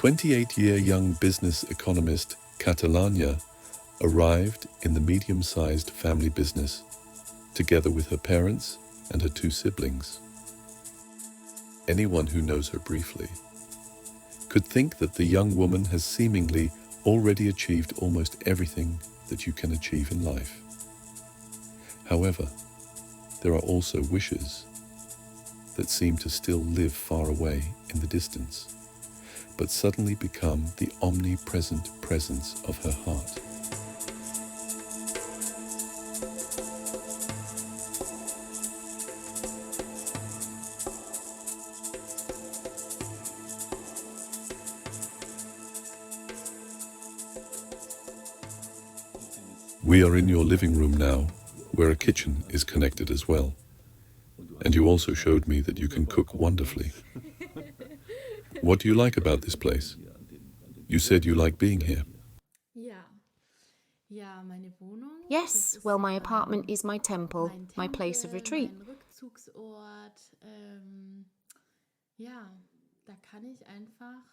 28-year young business economist Katalanya arrived in the medium-sized family business, together with her parents and her two siblings. Anyone who knows her briefly could think that the young woman has seemingly already achieved almost everything that you can achieve in life. However, there are also wishes that seem to still live far away in the distance, but suddenly become the omnipresent presence of her heart. We are in your living room now, where a kitchen is connected as well. And you also showed me that you can cook wonderfully. What do you like about this place? You said you like being here. Yes, well, my apartment is my temple, my place of retreat.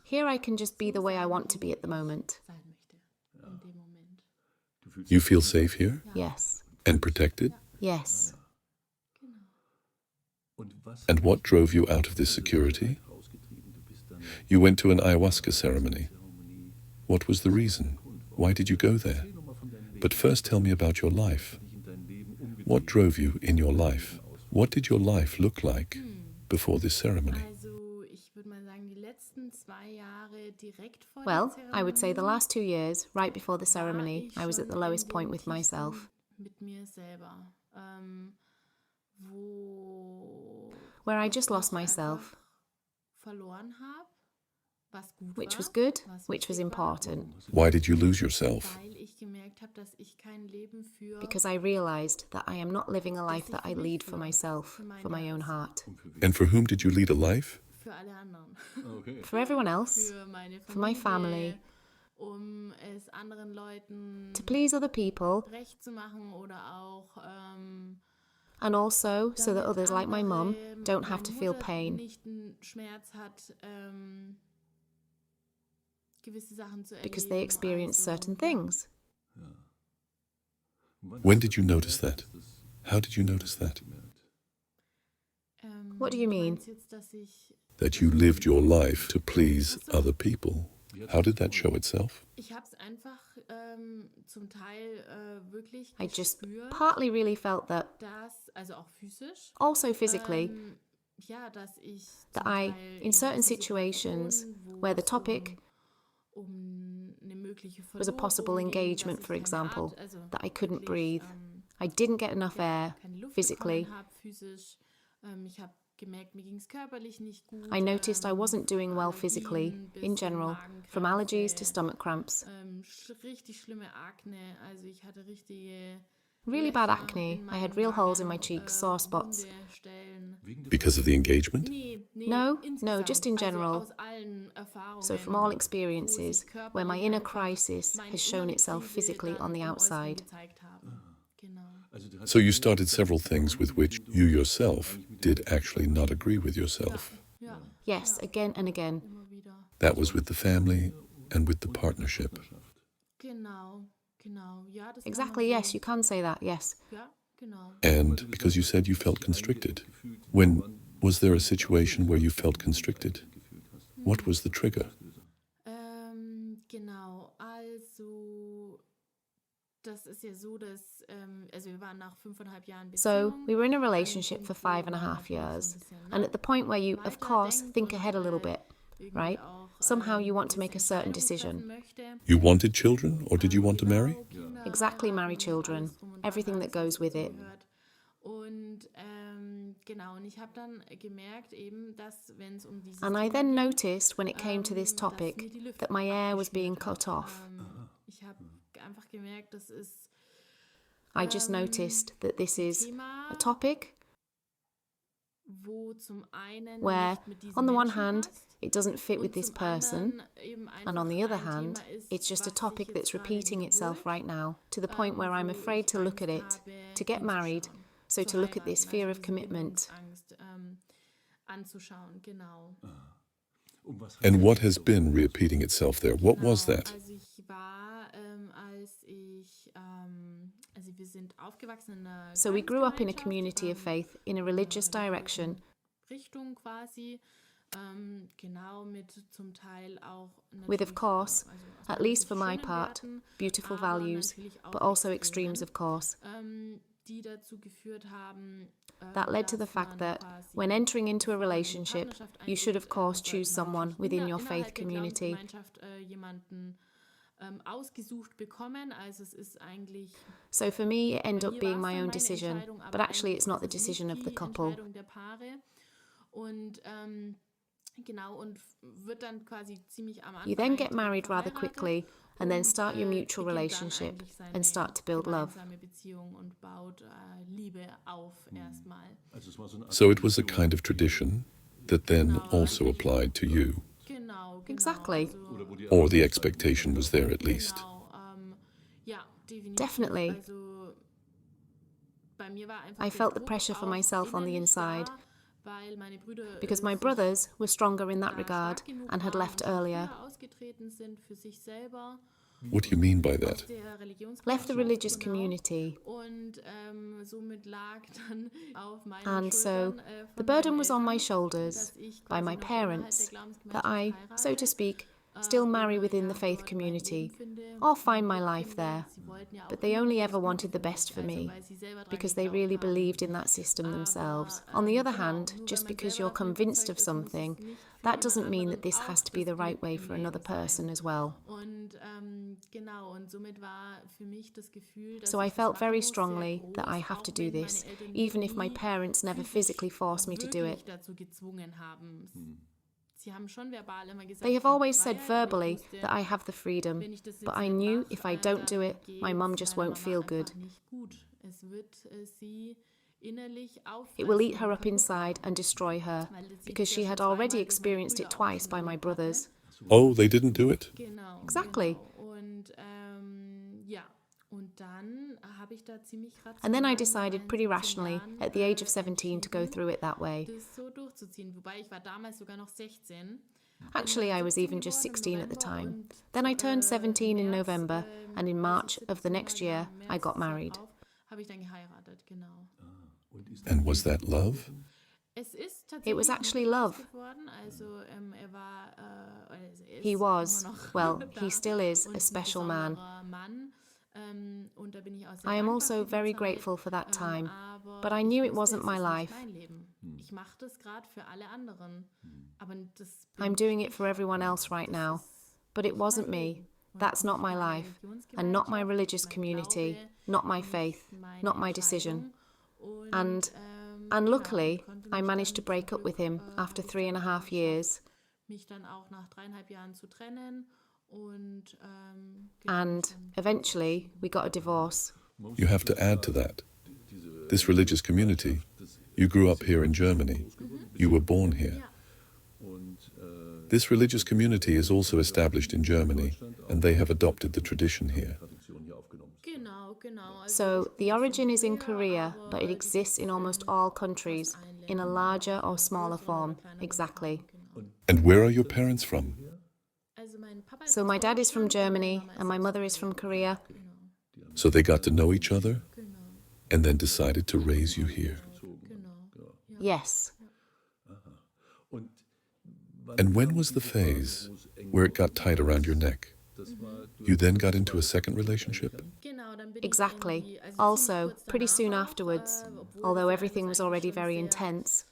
Here I can just be the way I want to be at the moment. You feel safe here? Yes. And protected? Yes. And what drove you out of this security? You went to an ayahuasca ceremony. What was the reason? Why did you go there? But first tell me about your life. What drove you in your life? What did your life look like before this ceremony? Well, I would say the last 2 years, right before the ceremony, I was at the lowest point with myself, where I just lost myself, which was good, which was important. Why did you lose yourself? Because I realized that I am not living a life that I lead for myself, for my own heart. And for whom did you lead a life? For everyone else, for my family, to please other people, and also so that others like my mum don't have to feel pain. Because they experience certain things. When did you notice that? How did you notice that? What do you mean? That you lived your life to please other people. How did that show itself? I just partly really felt that, also physically, that I, in certain situations where the topic was a possible engagement, for example, that I couldn't breathe. I didn't get enough air physically. I noticed I wasn't doing well physically, in general, from allergies to stomach cramps. Really bad acne. I had real holes in my cheeks, sore spots. Because of the engagement? No, just in general. So from all experiences where my inner crisis has shown itself physically on the outside. So you started several things with which you yourself did actually not agree with yourself. Yes, again and again. That was with the family and with the partnership. Exactly, yes, you can say that, yes. And because you said you felt constricted. When was there a situation where you felt constricted? What was the trigger? So we were in a relationship for 5.5 years, and at the point where you, of course, think ahead a little bit, right? Somehow you want to make a certain decision. You wanted children, or did you want to marry? Exactly, marry children, everything that goes with it. And I then noticed, when it came to this topic, that my air was being cut off. I just noticed that this is a topic where, on the one hand, it doesn't fit with this person, and on the other hand, it's just a topic that's repeating itself right now, to the point where I'm afraid to look at it, to get married, so to look at this fear of commitment. And what has been repeating itself there? What was that? So we grew up in a community of faith, in a religious direction, with, of course, at least for my part, beautiful values, but also extremes, of course. That led to the fact that when entering into a relationship, you should, of course, choose someone within your faith community. So for me, it ended up being my own decision, but actually it's not the decision of the couple. You then get married rather quickly and then start your mutual relationship and start to build love. So it was a kind of tradition that then also applied to you. Exactly. Or the expectation was there at least. Definitely. I felt the pressure for myself on the inside, because my brothers were stronger in that regard and had left earlier. What do you mean by that? Left the religious community. And so the burden was on my shoulders by my parents that I, so to speak, still marry within the faith community or find my life there. But they only ever wanted the best for me because they really believed in that system themselves. On the other hand, just because you're convinced of something, that doesn't mean that this has to be the right way for another person as well. So I felt very strongly that I have to do this, even if my parents never physically forced me to do it. They have always said verbally that I have the freedom, but I knew if I don't do it, my mum just won't feel good. It will eat her up inside and destroy her, because she had already experienced it twice by my brothers. Oh, they didn't do it? Exactly. And then I decided pretty rationally at the age of 17 to go through it that way. Actually, I was even just 16 at the time. Then I turned 17 in November, and in March of the next year, I got married. And was that love? It was actually love. He was, well, he still is, a special man. I am also very grateful for that time, but I knew it wasn't my life. I'm doing it for everyone else right now, but it wasn't me. That's not my life, and not my religious community, not my faith, not my decision. And luckily, I managed to break up with him after 3.5 years. And eventually, we got a divorce. You have to add to that. This religious community, you grew up here in Germany. You were born here. This religious community is also established in Germany, and they have adopted the tradition here. So the origin is in Korea, but it exists in almost all countries, in a larger or smaller form, exactly. And where are your parents from? So my dad is from Germany, and my mother is from Korea. So they got to know each other, and then decided to raise you here. Yes. And when was the phase where it got tight around your neck? You then got into a second relationship? Exactly. Also, pretty soon afterwards, although everything was already very intense,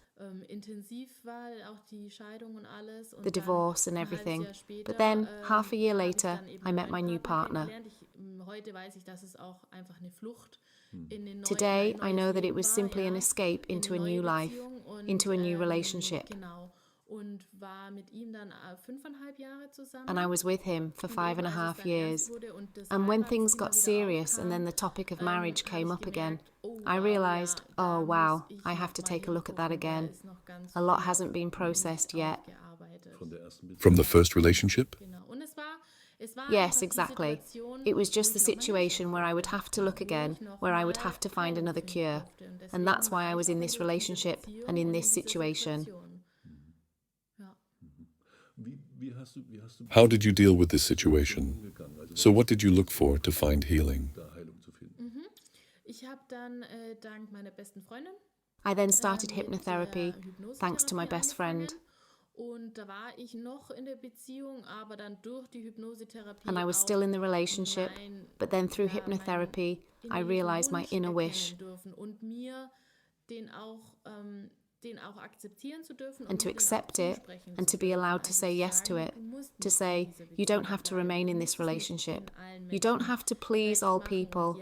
the divorce and everything. But then, half a year later, I met my new partner. Today, I know that it was simply an escape into a new life, into a new relationship. And I was with him for 5.5 years. And when things got serious and then the topic of marriage came up again, I realised, oh wow, I have to take a look at that again. A lot hasn't been processed yet. From the first relationship? Yes, exactly. It was just the situation where I would have to look again, where I would have to find another cure. And that's why I was in this relationship and in this situation. How did you deal with this situation? So what did you look for to find healing? I then started hypnotherapy, thanks to my best friend. And I was still in the relationship, but then through hypnotherapy, I realized my inner wish. And to accept it, and to be allowed to say yes to it, to say, you don't have to remain in this relationship. You don't have to please all people.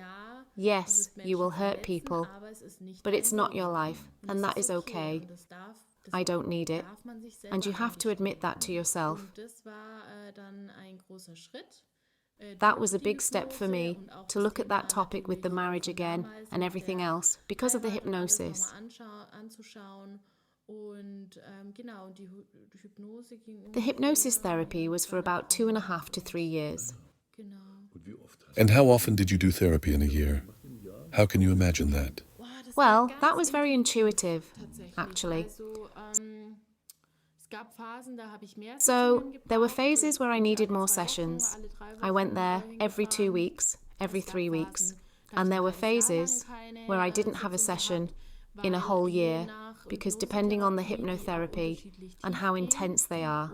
Yes, you will hurt people, but it's not your life, and that is okay. I don't need it. And you have to admit that to yourself. That was a big step for me, to look at that topic with the marriage again and everything else, because of the hypnosis. The hypnosis therapy was for about 2.5 to 3 years. And how often did you do therapy in a year? How can you imagine that? Well, that was very intuitive, actually. So there were phases where I needed more sessions. I went there every 2 weeks, every 3 weeks. And there were phases where I didn't have a session in a whole year, because depending on the hypnotherapy and how intense they are.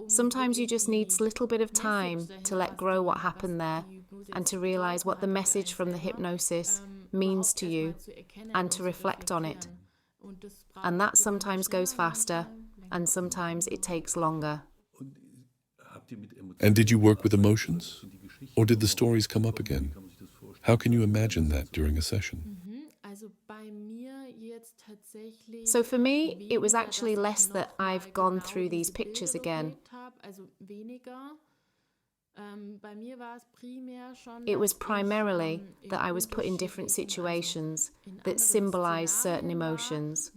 Sometimes you just need a little bit of time to let grow what happened there and to realize what the message from the hypnosis means to you and to reflect on it. And that sometimes goes faster and sometimes it takes longer. And did you work with emotions? Or did the stories come up again? How can you imagine that during a session? So for me, it was actually less that I've gone through these pictures again. It was primarily that I was put in different situations that symbolized certain emotions.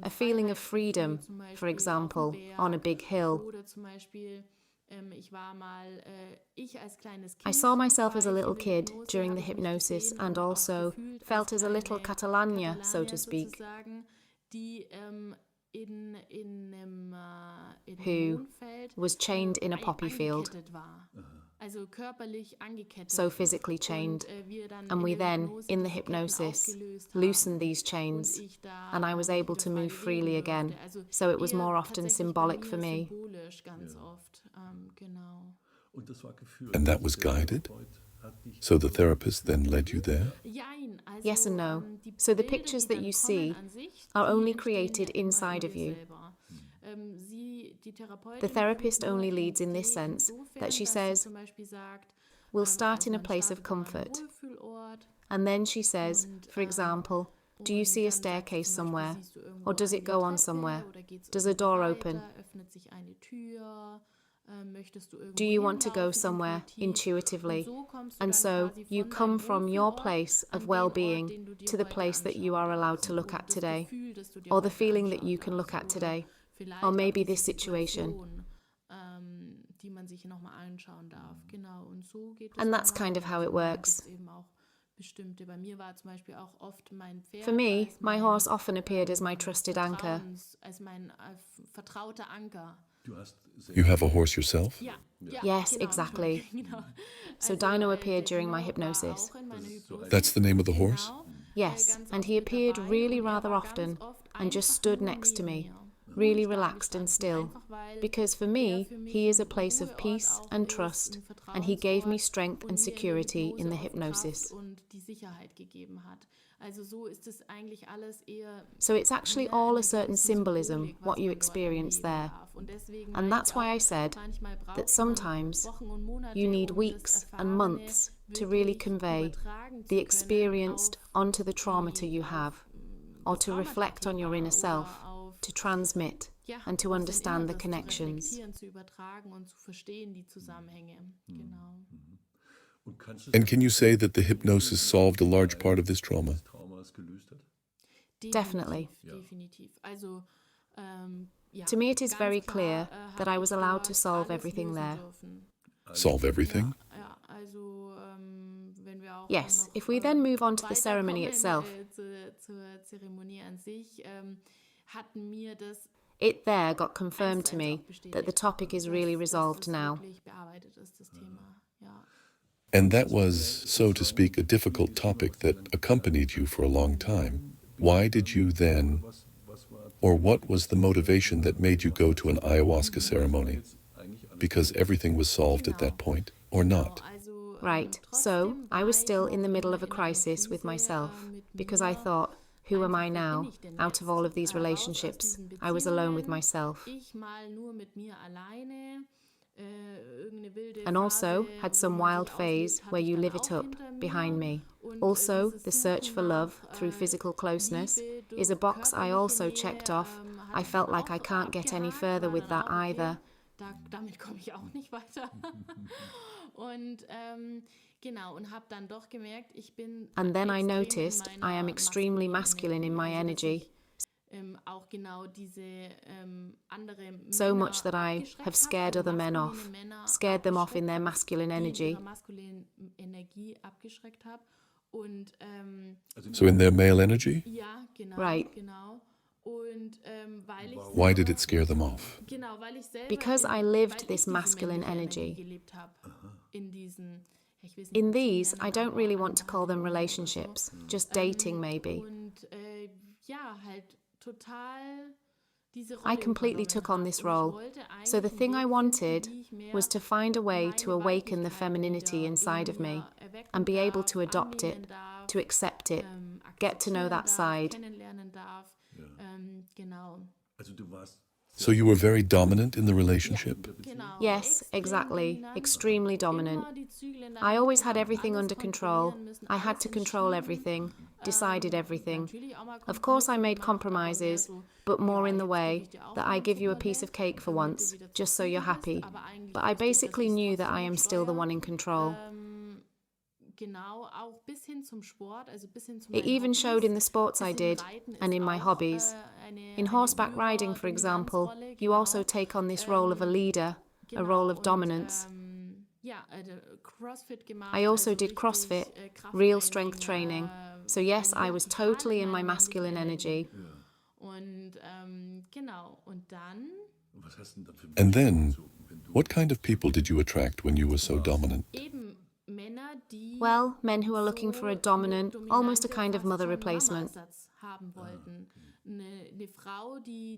A feeling of freedom, for example, on a big hill. I saw myself as a little kid during the hypnosis and also felt as a little Katalanya, so to speak, who was chained in a poppy field. So physically chained. And we then, in the hypnosis, loosened these chains and I was able to move freely again. So it was more often symbolic for me. And that was guided? So the therapist then led you there? Yes and no. So the pictures that you see are only created inside of you. The therapist only leads in this sense that she says, we'll start in a place of comfort. And then she says, for example, do you see a staircase somewhere? Or does it go on somewhere? Does a door open? Do you want to go somewhere intuitively? And so you come from your place of well-being to the place that you are allowed to look at today, or the feeling that you can look at today, or maybe this situation. And that's kind of how it works. For me, my horse often appeared as my trusted anchor. You have a horse yourself? Yes, exactly. So Dino appeared during my hypnosis. That's the name of the horse? Yes, and he appeared really rather often and just stood next to me, really relaxed and still, because for me, he is a place of peace and trust, and he gave me strength and security in the hypnosis. So it's actually all a certain symbolism, what you experience there. And that's why I said that sometimes you need weeks and months to really convey the experienced onto the traumata you have, or to reflect on your inner self, to transmit and to understand the connections. And can you say that the hypnosis solved a large part of this trauma? Definitely. To me, it is very clear that I was allowed to solve everything there. Solve everything? Yes, if we then move on to the ceremony itself, it there got confirmed to me that the topic is really resolved now. And that was, so to speak, a difficult topic that accompanied you for a long time. Why did you then, or what was the motivation that made you go to an ayahuasca ceremony? Because everything was solved at that point, or not? Right, so I was still in the middle of a crisis with myself, because I thought, who am I now? Out of all of these relationships, I was alone with myself. And also had some wild phase where you live it up behind me. Also, the search for love through physical closeness is a box I also checked off. I felt like I can't get any further with that either. Damit komme ich auch nicht weiter. Und habe dann doch gemerkt, ich bin. And then I noticed I am extremely masculine in my energy. Auch genau diese andere So much that I have scared other men off, scared them off in their masculine energy. So in their male energy? Ja, genau. Right. Genau. Why did it scare them off? Because I lived this masculine energy. In these, I don't really want to call them relationships, just dating maybe. I completely took on this role. So the thing I wanted was to find a way to awaken the femininity inside of me and be able to adopt it, to accept it, get to know that side. So you were very dominant in the relationship? Yes, exactly. Extremely dominant. I always had everything under control. I had to control everything, decided everything. Of course I made compromises, but more in the way that I give you a piece of cake for once, just so you're happy. But I basically knew that I am still the one in control. It even showed in the sports I did and in my hobbies. In horseback riding, for example, you also take on this role of a leader, a role of dominance. I also did CrossFit, real strength training. So yes, I was totally in my masculine energy. And then, what kind of people did you attract when you were so dominant? Well, men who are looking for a dominant, almost a kind of mother replacement.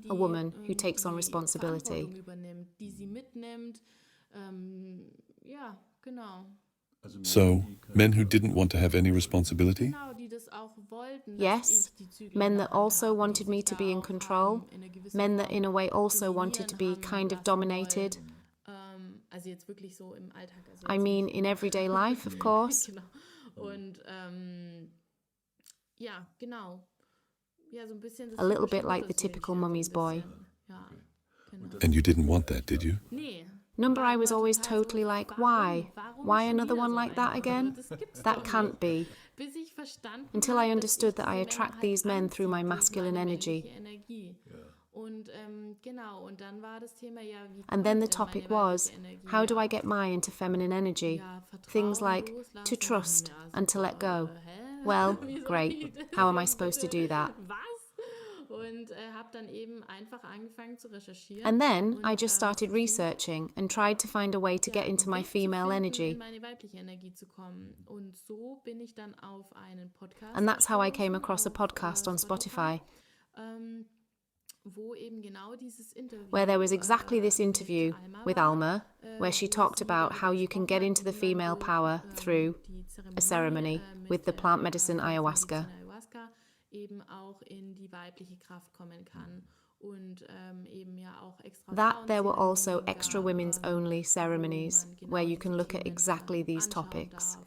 A woman who takes on responsibility. So, men who didn't want to have any responsibility? Yes, men that also wanted me to be in control, men that in a way also wanted to be kind of dominated. I mean, in everyday life, of course. A little bit like the typical mummy's boy. And you didn't want that, did you? Number I was always totally like, why? Why another one like that again? That can't be. Until I understood that I attract these men through my masculine energy. And then the topic was, how do I get mine into feminine energy? Things like to trust and to let go. Well, great. How am I supposed to do that? And then I just started researching and tried to find a way to get into my female energy. And that's how I came across a podcast on Spotify, where there was exactly this interview with Alma, where she talked about how you can get into the female power through a ceremony with the plant medicine ayahuasca. That there were also extra women's only ceremonies where you can look at exactly these topics.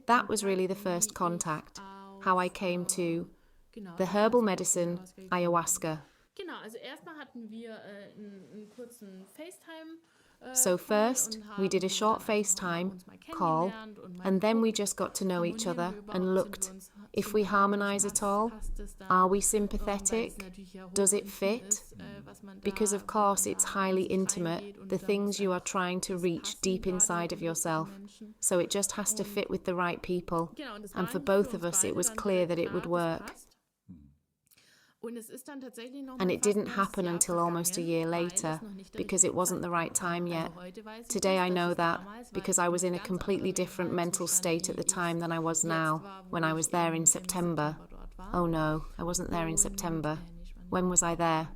That was really the first contact, how I came to the herbal medicine ayahuasca. So first, we did a short FaceTime call, and then we just got to know each other and looked. If we harmonize at all, are we sympathetic? Does it fit? Because of course it's highly intimate, the things you are trying to reach deep inside of yourself. So it just has to fit with the right people. And for both of us, it was clear that it would work. And it didn't happen until almost a year later, because it wasn't the right time yet. Today I know that, because I was in a completely different mental state at the time than I was now, when I was there in September. Oh no, I wasn't there in September. When was I there?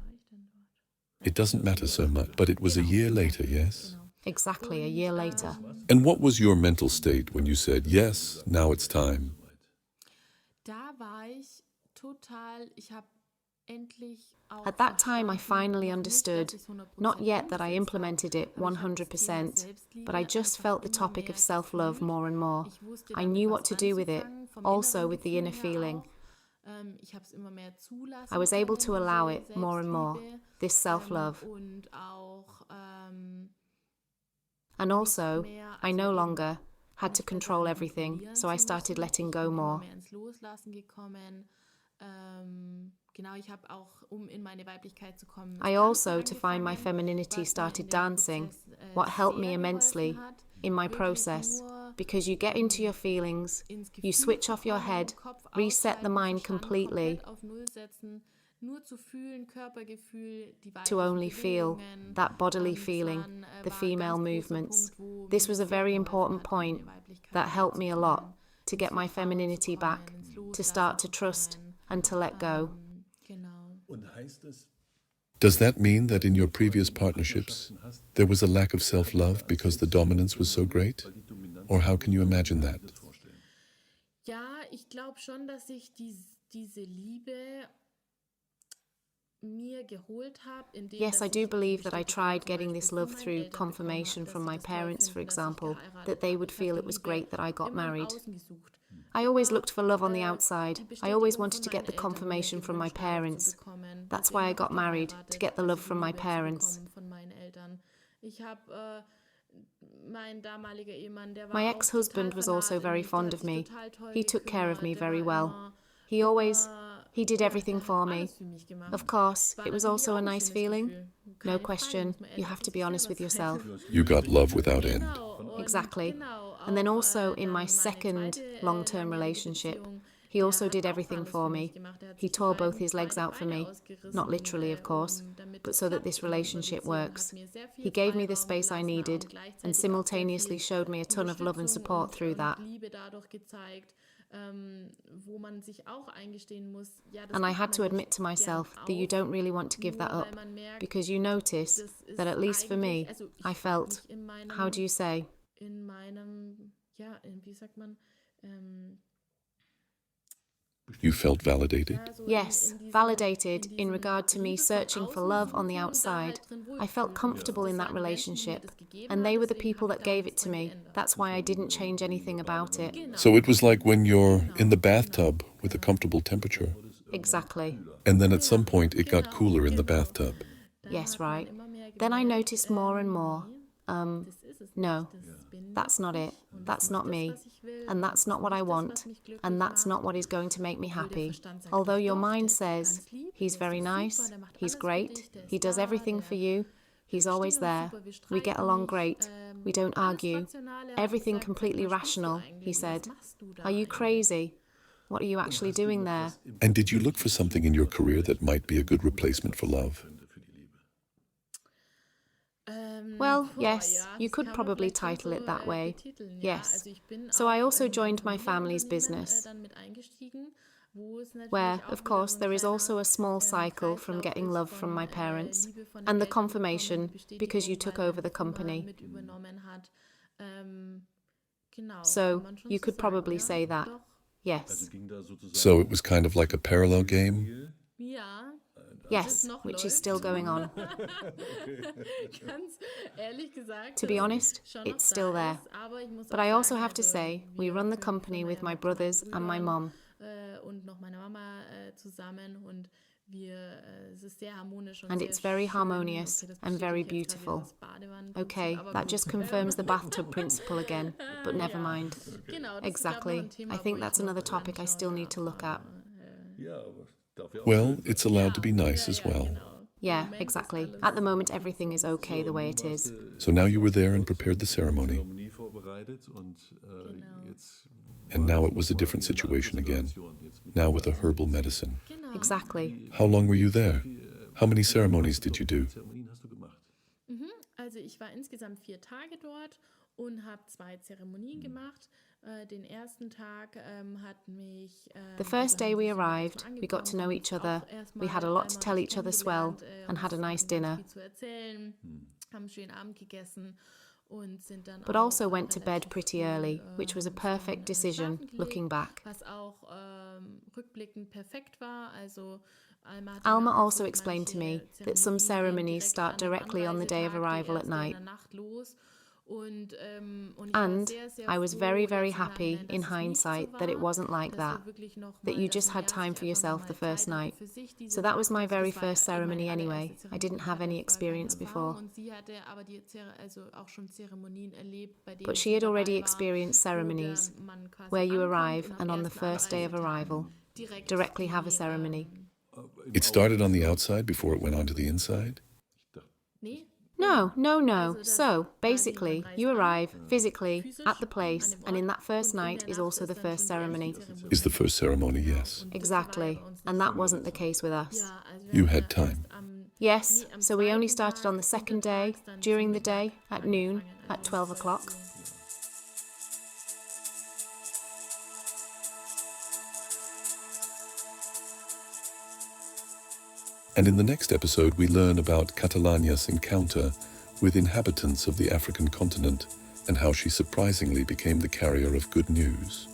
It doesn't matter so much, but it was a year later, yes? Exactly, a year later. And what was your mental state when you said, yes, now it's time? At that time, I finally understood, not yet that I implemented it 100%, but I just felt the topic of self-love more and more. I knew what to do with it, also with the inner feeling. I was able to allow it more and more, this self-love. And also, I no longer had to control everything, so I started letting go more. I also, to find my femininity, started dancing, what helped me immensely in my process, because you get into your feelings, you switch off your head, reset the mind completely to only feel that bodily feeling, the female movements. This was a very important point that helped me a lot to get my femininity back, to start to trust and to let go. Does that mean that in your previous partnerships, there was a lack of self-love because the dominance was so great? Or how can you imagine that? Yes, I do believe that I tried getting this love through confirmation from my parents, for example, that they would feel it was great that I got married. I always looked for love on the outside. I always wanted to get the confirmation from my parents. That's why I got married, to get the love from my parents. My ex-husband was also very fond of me. He took care of me very well. He did everything for me. Of course, it was also a nice feeling. No question, you have to be honest with yourself. You got love without end. Exactly. And then also in my second long-term relationship, he also did everything for me. He tore both his legs out for me. Not literally, of course, but so that this relationship works. He gave me the space I needed and simultaneously showed me a ton of love and support through that. And I had to admit to myself that you don't really want to give that up, because you notice that, at least for me, I felt, how do you say? You felt validated? Yes, validated in regard to me searching for love on the outside. I felt comfortable in that relationship, and they were the people that gave it to me. That's why I didn't change anything about it. So it was like when you're in the bathtub with a comfortable temperature. Exactly. And then at some point it got cooler in the bathtub. Yes, right. Then I noticed more and more, no, that's not it. That's not me. And that's not what I want. And that's not what is going to make me happy. Although your mind says, he's very nice, he's great, he does everything for you, he's always there, we get along great, we don't argue, everything completely rational, he said. Are you crazy? What are you actually doing there? And did you look for something in your career that might be a good replacement for love? Well, yes, you could probably title it that way. Yes. So I also joined my family's business, where, of course, there is also a small cycle from getting love from my parents and the confirmation because you took over the company. So you could probably say that, yes. So it was kind of like a parallel game? Yes, which is still going on. To be honest, it's still there. But I also have to say, we run the company with my brothers and my mom. And it's very harmonious and very beautiful. Okay, that just confirms the bathtub principle again, but never mind. Exactly. I think that's another topic I still need to look at. Well, it's allowed to be nice as well. Yeah, exactly. At the moment, everything is okay the way it is. So now you were there and prepared the ceremony. And now it was a different situation again. Now with a herbal medicine. Exactly. How long were you there? How many ceremonies did you do? Also ich war insgesamt 4 Tage dort und habe 2 Zeremonien gemacht. Den ersten Tag hat mich... The first day we arrived, we got to know each other. We had a lot to tell each other as well and had a nice dinner. Haben schönen Abend gegessen. But also went to bed pretty early, which was a perfect decision, looking back. Alma also explained to me that some ceremonies start directly on the day of arrival at night. And I was very, very happy in hindsight that it wasn't like that you just had time for yourself the first night. So that was my very first ceremony anyway. I didn't have any experience before. But she had already experienced ceremonies where you arrive and on the first day of arrival, directly have a ceremony. It started on the outside before it went on to the inside? No. So, basically, you arrive physically at the place, and in that first night is also the first ceremony. Is the first ceremony, yes. Exactly. And that wasn't the case with us. You had time. Yes, so we only started on the second day, during the day, at noon, at 12 o'clock. And in the next episode, we learn about Catalanya's encounter with inhabitants of the African continent and how she surprisingly became the carrier of good news.